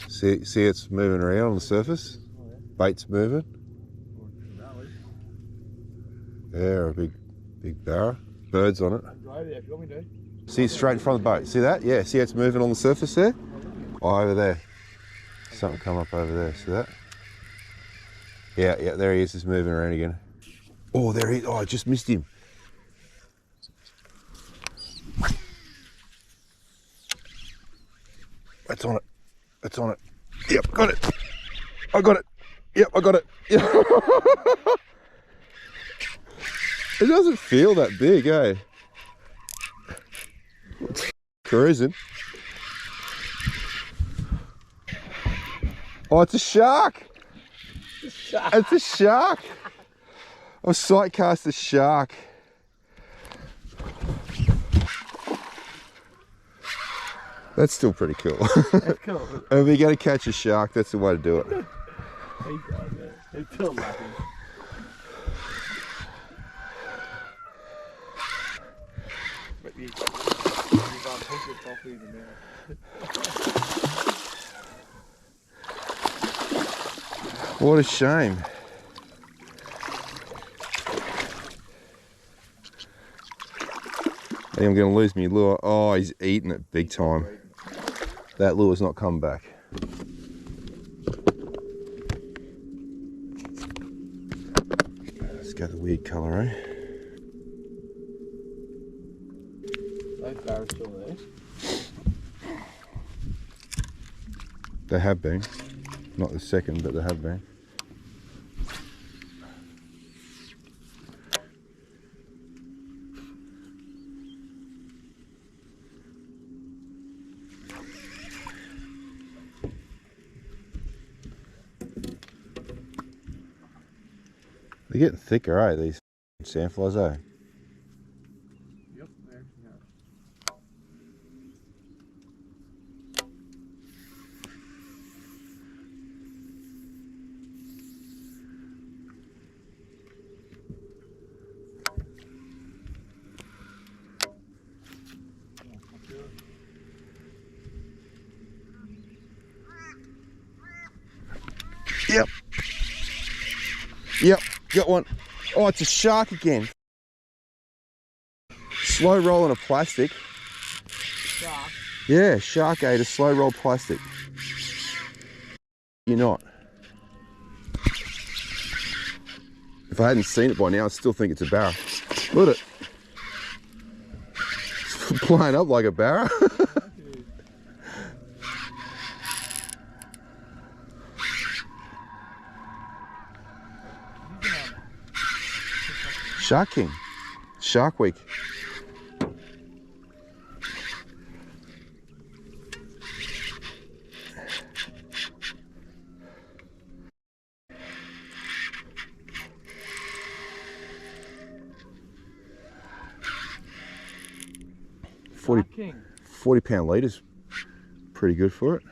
See it's moving around on the surface? Bait's moving. Yeah, a big barra. Birds on it. See it's straight in front of the boat. See that? Yeah, see it's moving on the surface there? Oh, over there. Something come up over there. See that? Yeah, there he is. He's moving around again. Oh, there he is. Oh, I just missed him. It's on it. It's on it. Yep, got it. I got it. Yep, I got it. Yep. It doesn't feel that big, eh? It's cruising. Oh, it's a shark. It's a shark. I've sight cast a shark. That's still pretty cool. That's cool. If you're going to catch a shark, that's the way to do it. It's still laughing. But you can't hook it properly in the mouth. What a shame. I think I'm going to lose my lure. Oh, he's eating it big time. That lure's not coming back. Let's go the weird colour, eh? Those barras still there. They have been. Not the second, but they have been. They're getting thicker, eh, these sandflies, eh? Yep, there. Yep. Yep, got one. Oh, it's a shark again. Slow rolling a plastic. Shark? Yeah, shark ate a slow roll plastic. You're not. If I hadn't seen it by now, I'd still think it's a barra. Look at it. It's flying up like a barra. Shark King. Shark Week. £40 litres. Pretty good for it.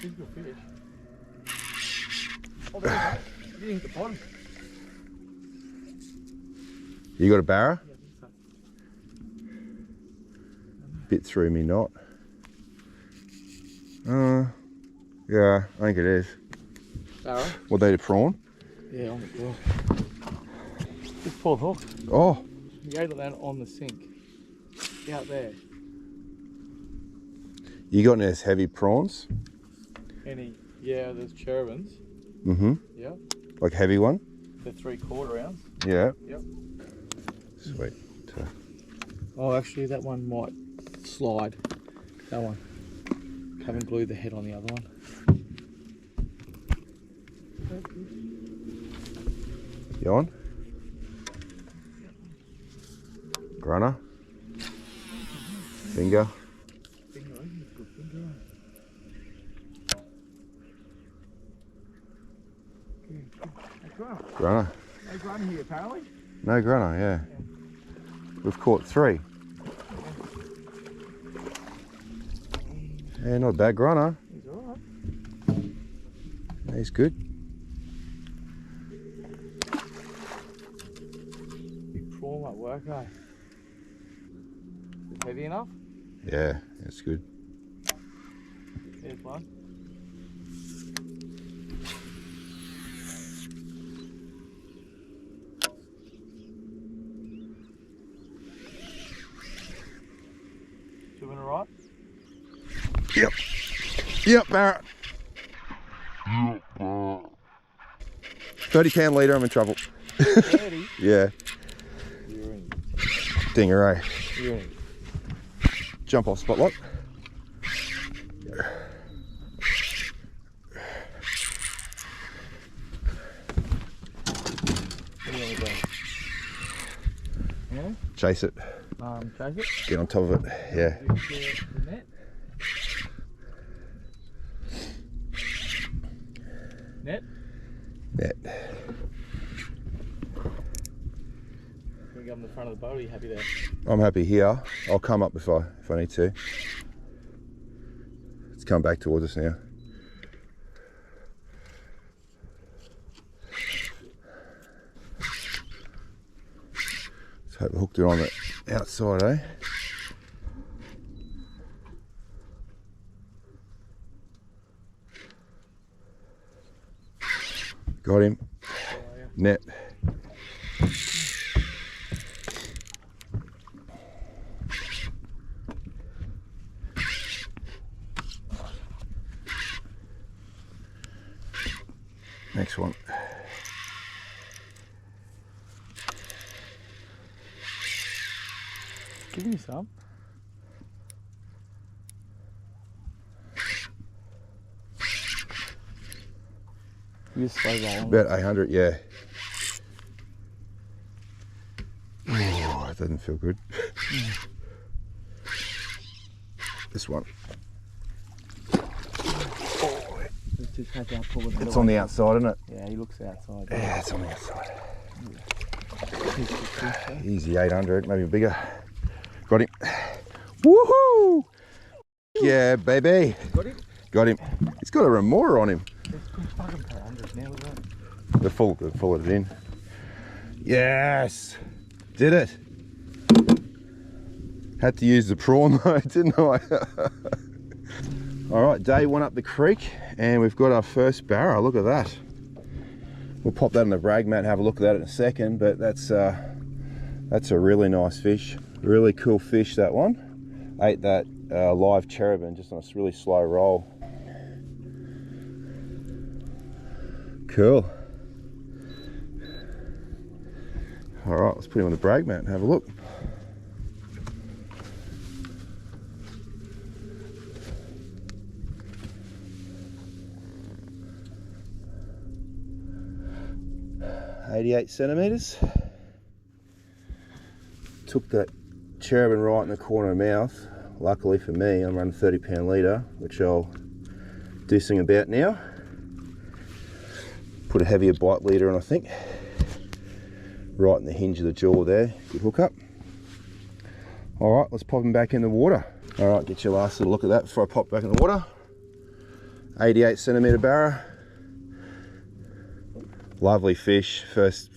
He's a good fish. Oh, there you go. You didn't hit the bottom. You got a barra? Yeah, I think so. Bit through me knot. Yeah, I think it is. Barra? What, they did prawn? Yeah, on the floor. Just pulled hook. Oh, You ate it down on the sink. Out there. you got any of those heavy prawns? Any? Yeah, there's cherubins. Mm-hmm. Yeah. Like heavy one? They're 3/4 ounce. Yeah. Yep. Sweet. Oh, actually, that one might slide. That one. Haven't glued the head on the other one. You on? Grunter? Finger? Grunter. No grunter here, apparently. No grunter, yeah. We've caught 3. Yeah, not a bad grunter. He's alright. Yeah, he's good. Big prawn might work, eh? Is it heavy enough? Yeah, it's good. Here's one. Swimming alright? Yep. Yep, Barra. 30-pound leader, I'm in trouble. 30? Yeah. You're in. Dinger, eh? You're in. Jump off spotlight. What do you want to do? Yeah? Chase it. Chase it? Get on top of it. Yeah. The net? Net? Net. Can we go in the front of the boat? Are you happy there? I'm happy here. I'll come up if I need to. It's come back towards us now. Let's hope we hooked it on the outside, eh? Got him. Net. Next one. Give me some. You just slow rolling. About 800, yeah. Oh, that doesn't feel good. This one. Let's just have our pull it. It's on the outside, isn't it? Yeah, he looks outside. Yeah, it's on the outside. Yeah. Easy 800, maybe bigger. Got him. Woohoo! Yeah, baby. Got him? Got him. He's got a remora on him. It's fucking 100 now, look at that. They're full of it in. Yes! Did it. Had to use the prawn though, didn't I? Alright, day one up the creek and we've got our first barra. Look at that. We'll pop that on the brag mat and have a look at that in a second, but that's a really nice fish. Really cool fish, that one. Ate that live cherubim just on a really slow roll. Cool. All right, let's put him on the brag mat and have a look. $88 centimeters. Took that cherubim right in the corner of the mouth. Luckily for me, I'm running 30-pound leader, which I'll do something about now. Put a heavier bite leader on, I think. Right in the hinge of the jaw there. Good hook up. All right, let's pop him back in the water. All right, get your last little look at that before I pop back in the water. 88 centimeter barra. Lovely fish. First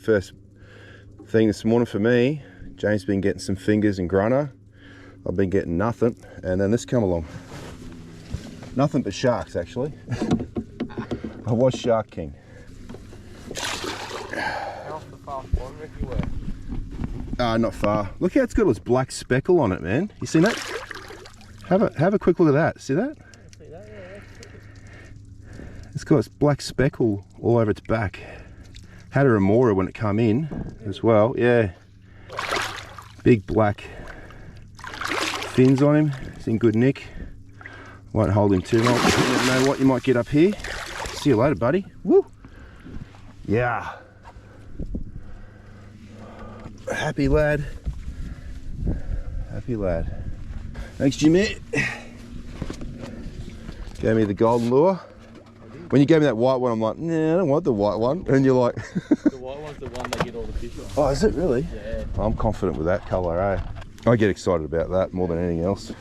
thing this morning for me. James been getting some fingers and grunter. I've been getting nothing, and then this come along. Nothing but sharks, actually. I was Shark King. How off the fast one, reckon you were? Not far. Look how it's got this black speckle on it, man. You seen that? Have a quick look at that. See that? See that? Yeah, It's got this black speckle all over its back. Had a remora when it come in as well. Yeah. Big black fins on him. It's in good nick. Won't hold him too long. You never know what you might get up here. See you later, buddy. Woo! Yeah. Happy lad. Happy lad. Thanks, Jimmy. Gave me the golden lure. When you gave me that white one, I'm like, nah, I don't want the white one. And you're like... The white one's the one they get all the fish on. Oh, is it really? Yeah. I'm confident with that colour, eh? I get excited about that more than anything else.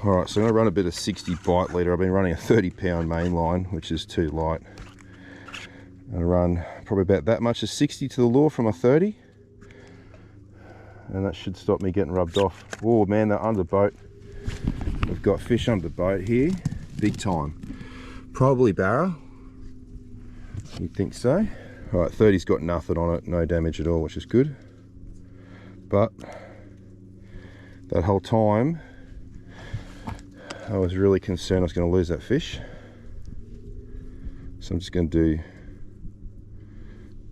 All right, so I'm gonna run a bit of 60 bite leader. I've been running a 30-pound main line, which is too light. I'm gonna run probably about that much of 60 to the lure from a 30. and that should stop me getting rubbed off. Oh man, they're under the boat. We've got fish under the boat here, big time. Probably barra. You'd think so. All right, 30's got nothing on it, no damage at all, which is good. But that whole time, I was really concerned I was going to lose that fish. So I'm just going to do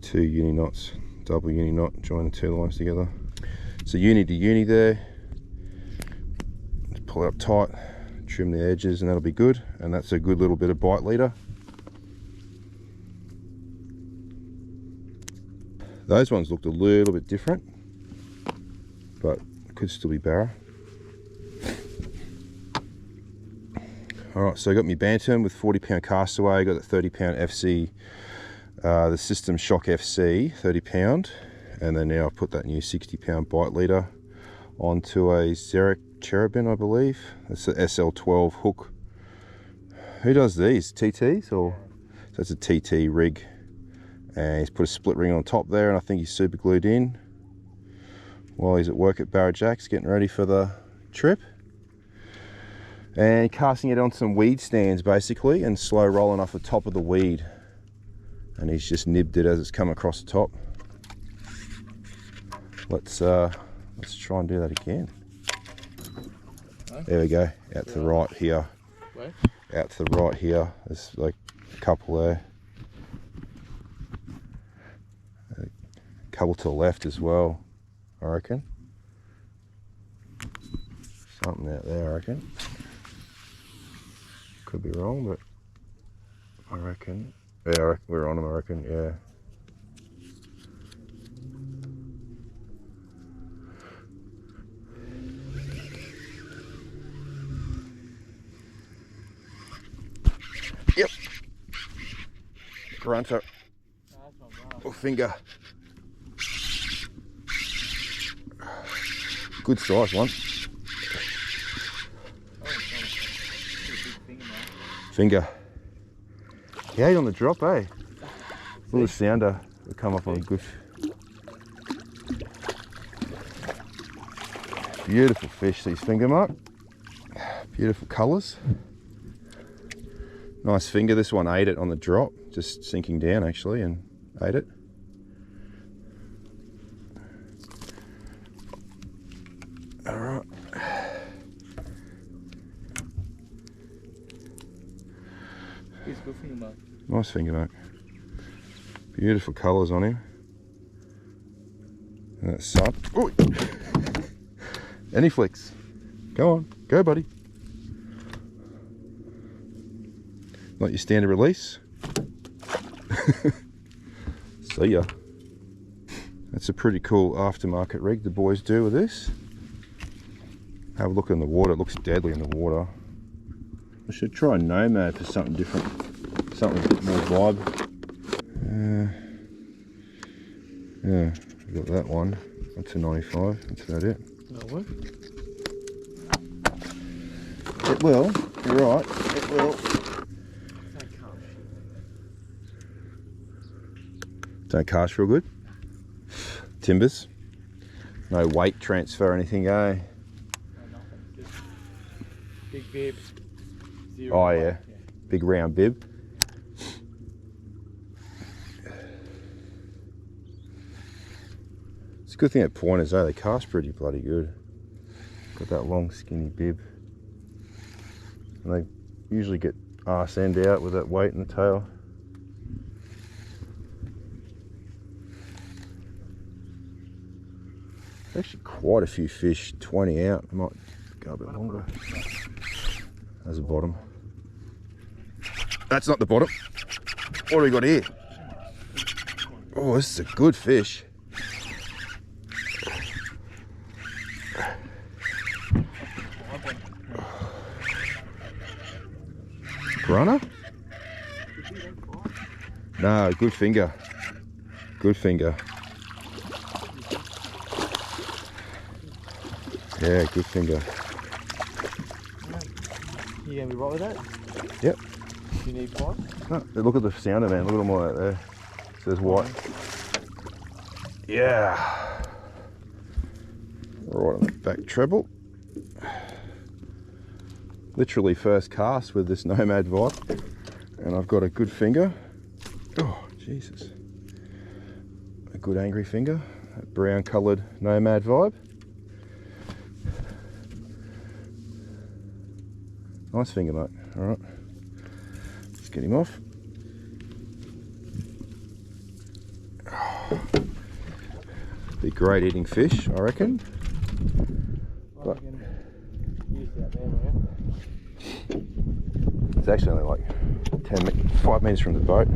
2 uni knots, double uni knot, join the 2 lines together. So uni to uni there. Just pull it up tight, trim the edges, and that'll be good. And that's a good little bit of bite leader. Those ones looked a little bit different, but it could still be barra. Alright, so I got my bantam with 40-pound castaway, got the 30-pound FC, the System Shock FC, 30-pound, and then now I've put that new 60-pound bite leader onto a Xeric Cherubin, I believe. That's the SL12 hook. Who does these? TTs? Or so it's a TT rig. And he's put a split ring on top there, and I think he's super glued in while he's at work at Barra Jack's getting ready for the trip. And casting it on some weed stands basically, and slow rolling off the top of the weed. And he's just nibbed it as it's come across the top. Let's try and do that again. There we go, out to the right here. Where? Out to the right here. There's like a couple there. Couple to the left as well, I reckon. Something out there, I reckon. Could be wrong, but I reckon. Yeah, I reckon we're on them, I reckon, yeah. Yep. Grunter. Or finger. Good size one. Finger. He ate on the drop, eh? Little sounder will come up on a good. Beautiful fish, these fingermark. Beautiful colours. Nice finger. This one ate it on the drop, just sinking down actually, and ate it. Alright. He's a good fingermark. Nice fingermark. Beautiful colours on him. And that's up. Ooh. Any flicks. Go on. Go, buddy. Not your standard release. See ya. That's a pretty cool aftermarket rig the boys do with this. Have a look in the water. It looks deadly in the water. I should try Nomad for something different. Something a bit more vibe. Yeah, I got that one. That's a 95. That's about it. That'll work. It will. You're right. It will. Don't cast real good. Timbers. No weight transfer or anything, eh? No, nothing. Just big bib. Zero Oh weight. yeah. Big round bib. It's a good thing at pointers, eh? They cast pretty bloody good. Got that long skinny bib. And they usually get arse end out with that weight in the tail. Actually quite a few fish, 20 out. I might go a bit longer. There's the bottom. That's not the bottom. What do we got here? Oh, this is a good fish. Grunter? No, good finger. Good finger. Yeah, good finger. You gonna be right with that? Yep. You need pipe? No, look at the sounder, man. Look at them all out there. It says white. Yeah. Right on the back treble. Literally first cast with this Nomad vibe, and I've got a good finger. Oh, Jesus. A good angry finger, that brown coloured Nomad vibe. Nice finger, mate. All right, let's get him off. Be great eating fish, I reckon. But it's actually only like 5 minutes from the boat.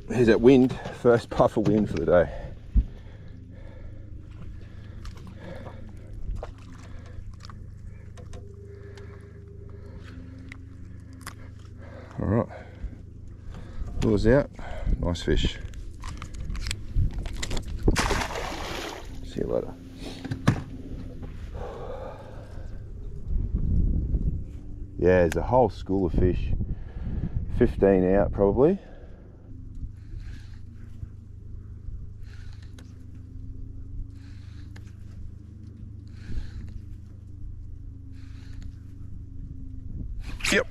Here's that wind, first puff of wind for the day. All right, lures out, nice fish. See you later. Yeah, there's a whole school of fish. 15 out probably. Yep.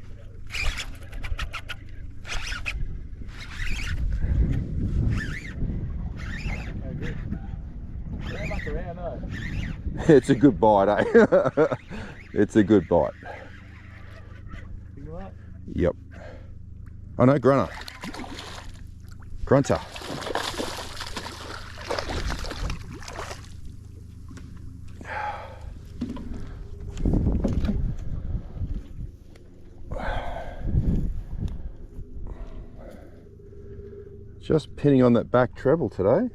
It's a good bite, eh? It's a good bite. Yep. Oh no, Grunter. Grunter. Just pinning on that back treble today.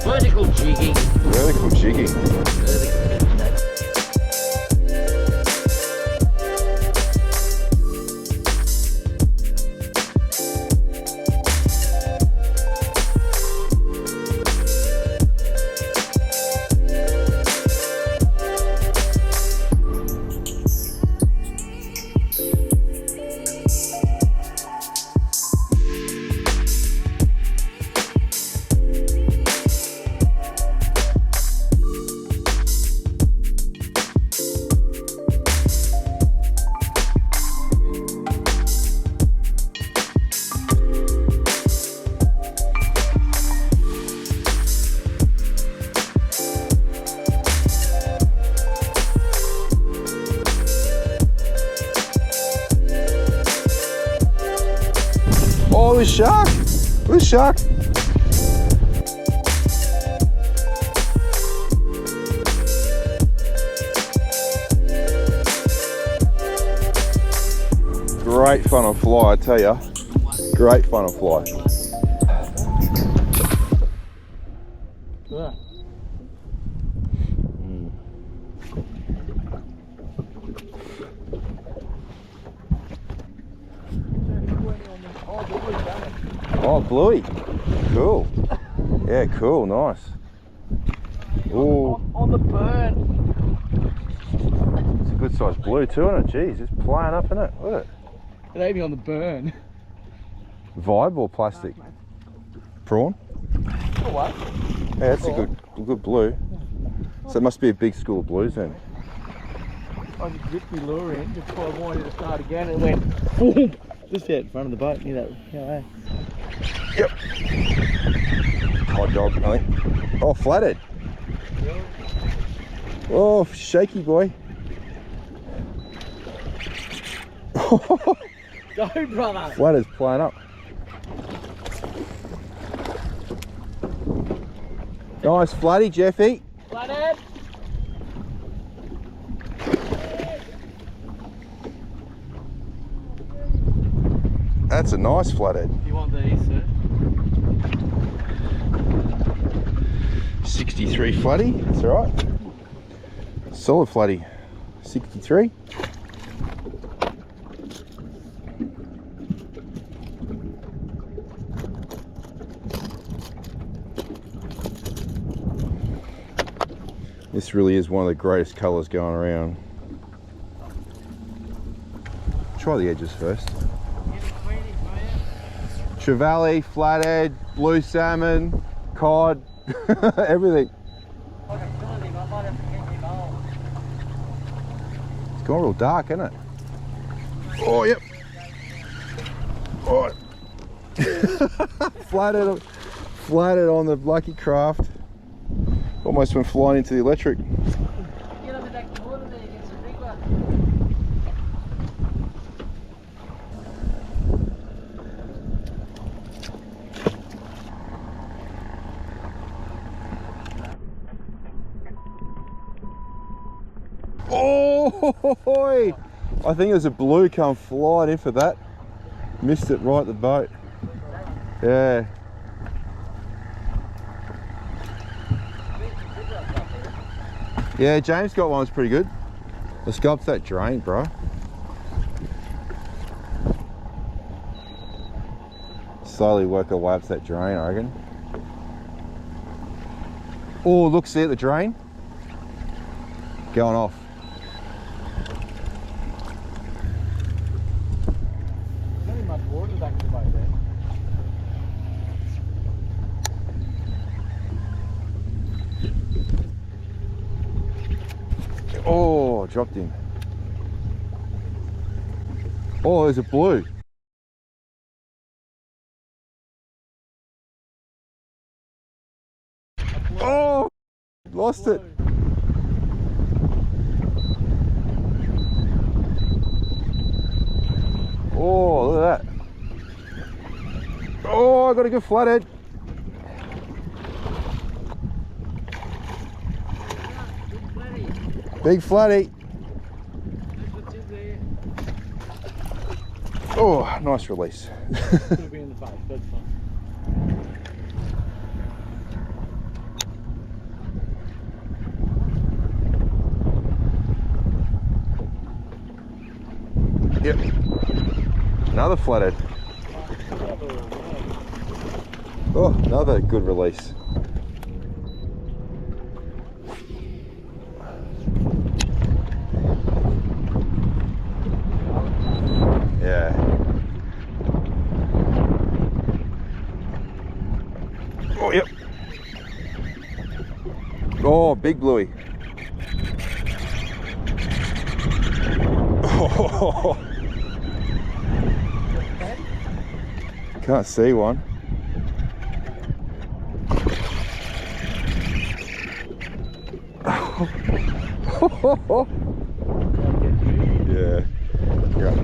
Vertical jigging. Oh, it was shark. It was shark. Great fun on fly, I tell ya. Great fun on fly. Yeah. Oh, bluey. Cool. Yeah, cool, nice. Ooh. On the burn. It's a good sized blue too, isn't it? Jeez, it's playing up, isn't it? Look at it. It ate me on the burn. Vibe or plastic? Prawn? one. Yeah, that's a good blue. So it must be a big school of blues then. I just ripped my lure in before I wanted to start again. It went boom, just out in front of the boat near that. Yeah, Yep. Hot dog, I think. Oh, flathead. Oh, shaky boy. Go, brother. Flathead's playing up. Nice flatty, Jeffy. Flathead. That's a nice flathead. You want these, sir? 63 flatty, that's alright. Solid flatty. 63. This really is one of the greatest colours going around. Try the edges first. Trevally, flathead, blue salmon, cod, everything. It's gone real dark, isn't it? Oh, yep. Oh. flatted on the lucky craft. Almost went flying into the electric. Oh, I think there's a blue come flying in for that. Missed it right at the boat. Yeah. Yeah, James got one that's pretty good. Let's go up to that drain, bro. Slowly work our way up to that drain, I reckon. Oh, look, see at the drain? Going off. Not much water back in the boat there. Oh, dropped him. Oh, there's a blue. Oh, lost it. Oh, look at that. Oh, I got a good flathead. Big flatty. Oh, nice release. Could be in the face, that's fine. Yep. Another flathead. Oh, another good release. Yeah. Oh, yep. Oh, big bluey. Oh. Can't see one. Yeah. Yeah.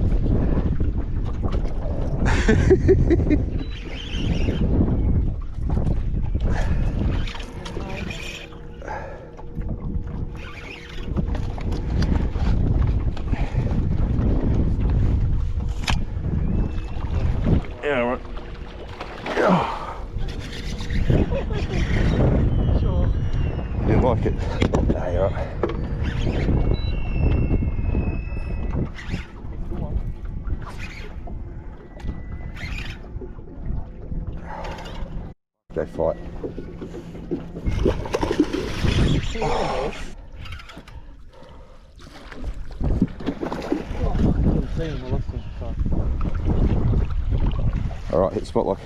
Yeah, right. Sure. Didn't like it. No, you're right. They fight. All right, hit spot lock.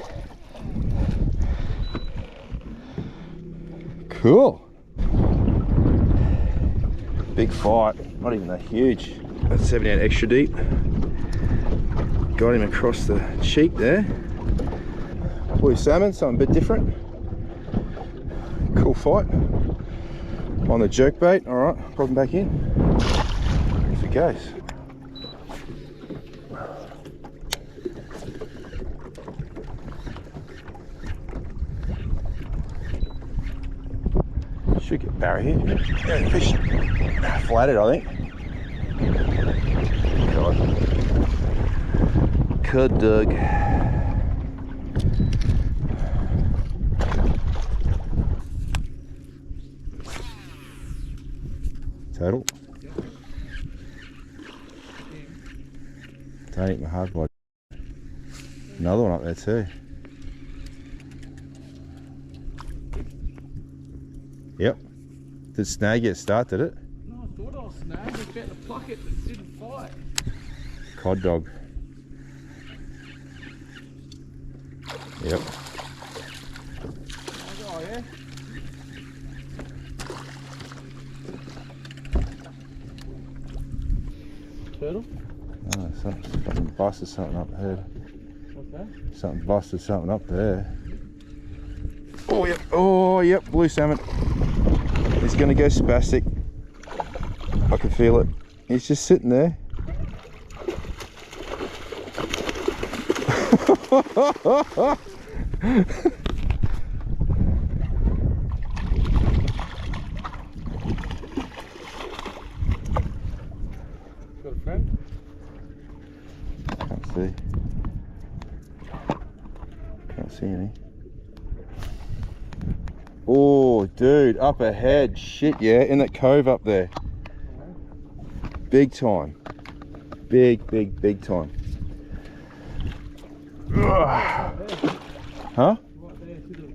Cool. Big fight, not even that huge. About 78 extra deep. Got him across the cheek there. Blue salmon, something a bit different. Cool fight. On the jerk bait, alright, pop him back in. Off he goes. Should get barra here. Yeah, fish flathead, I think. God. Cud dug. Total. Don't eat my hard bite. Another one up there too. Yep. Did snag get start, did it? No, I thought I was snagged. I was about to pluck it, but it didn't fight. Cod dog. Yep. Oh, yeah. Turtle? Oh, something busted something up there. What's that? Something busted something up there. Oh yep, blue salmon. He's gonna go spastic. I can feel it. He's just sitting there. Got a friend? Can't see. Can't see any. Oh, dude, up ahead. Shit, yeah, in that cove up there. Big time. Big time. Ugh. Huh? Right there, see the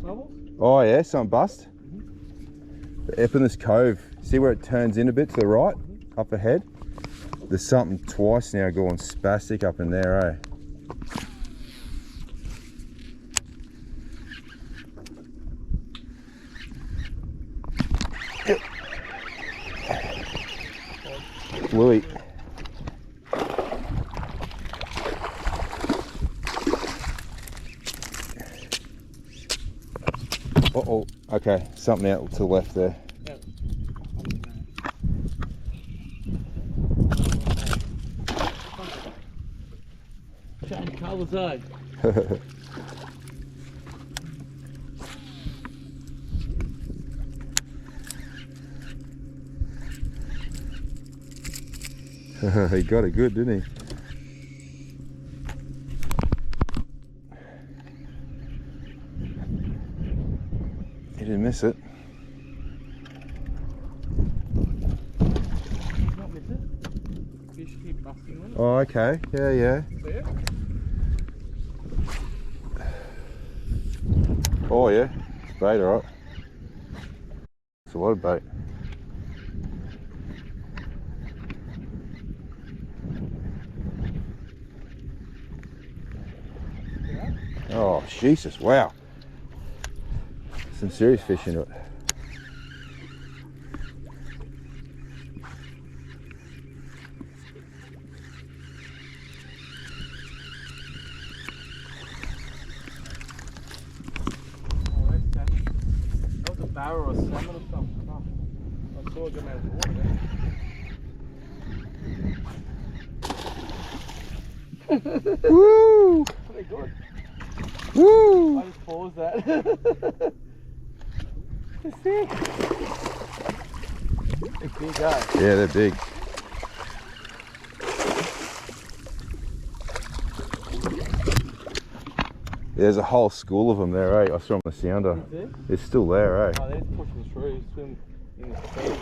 bubbles? Oh, yeah, some bust. Up in this cove, see where it turns in a bit to the right? Up ahead? There's something twice now going spastic up in there, eh? Louis. Uh-oh, okay, something out to the left there. Yep. Change colours, eh? He got it good, didn't he? He didn't miss it. Not miss it. Fish keep busting on it. Oh, okay. Yeah. See it? Oh, yeah. It's bait, alright. It's a lot of bait. Oh, Jesus, wow. Some serious fish into it. Oh, that's salmon. That was a barra or salmon or something. Oh, I saw it come out of the water there. Woo! Pretty good. Woo! I just paused that. It's sick. It's big, eh? Yeah, they're big. There's a whole school of them there, eh? I saw them on the sounder. Is there? It's still there, eh? Oh, they're pushing through, swim in the sea.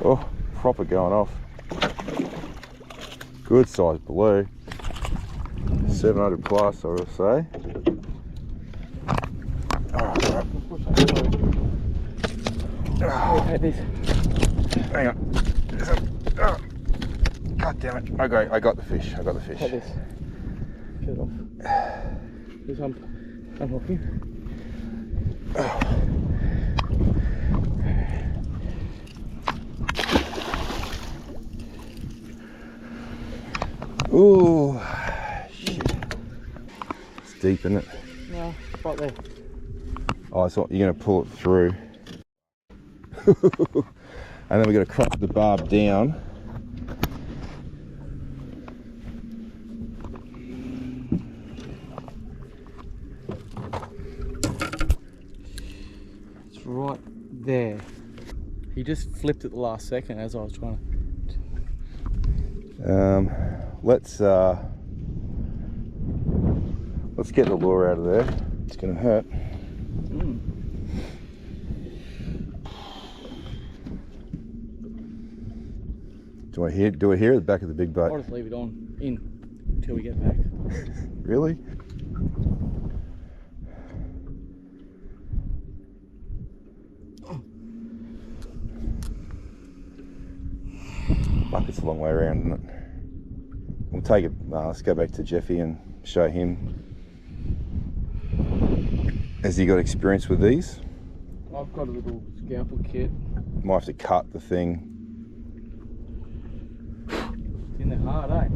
Oh, proper going off. Good size blue. 700 plus, I will say. Had this. Hang on. God damn it. Okay, I got the fish. I got the fish. Take this. Get it off. Just unhook him. Ooh, shit. It's deep, isn't it? No, it's right there. Oh, I thought you're going to pull it through. And then we're going to crop the barb down. It's right there. He just flipped at the last second as I was trying to. Let's get the lure out of there. It's going to hurt. Do I hear the back of the big boat? I'll just leave it on in until we get back. Really? Fuck, it's a long way around, isn't it? We'll take it. Let's go back to Jeffy and show him. Has he got experience with these? I've got a little scalpel kit. Might have to cut the thing. It's in there hard, eh?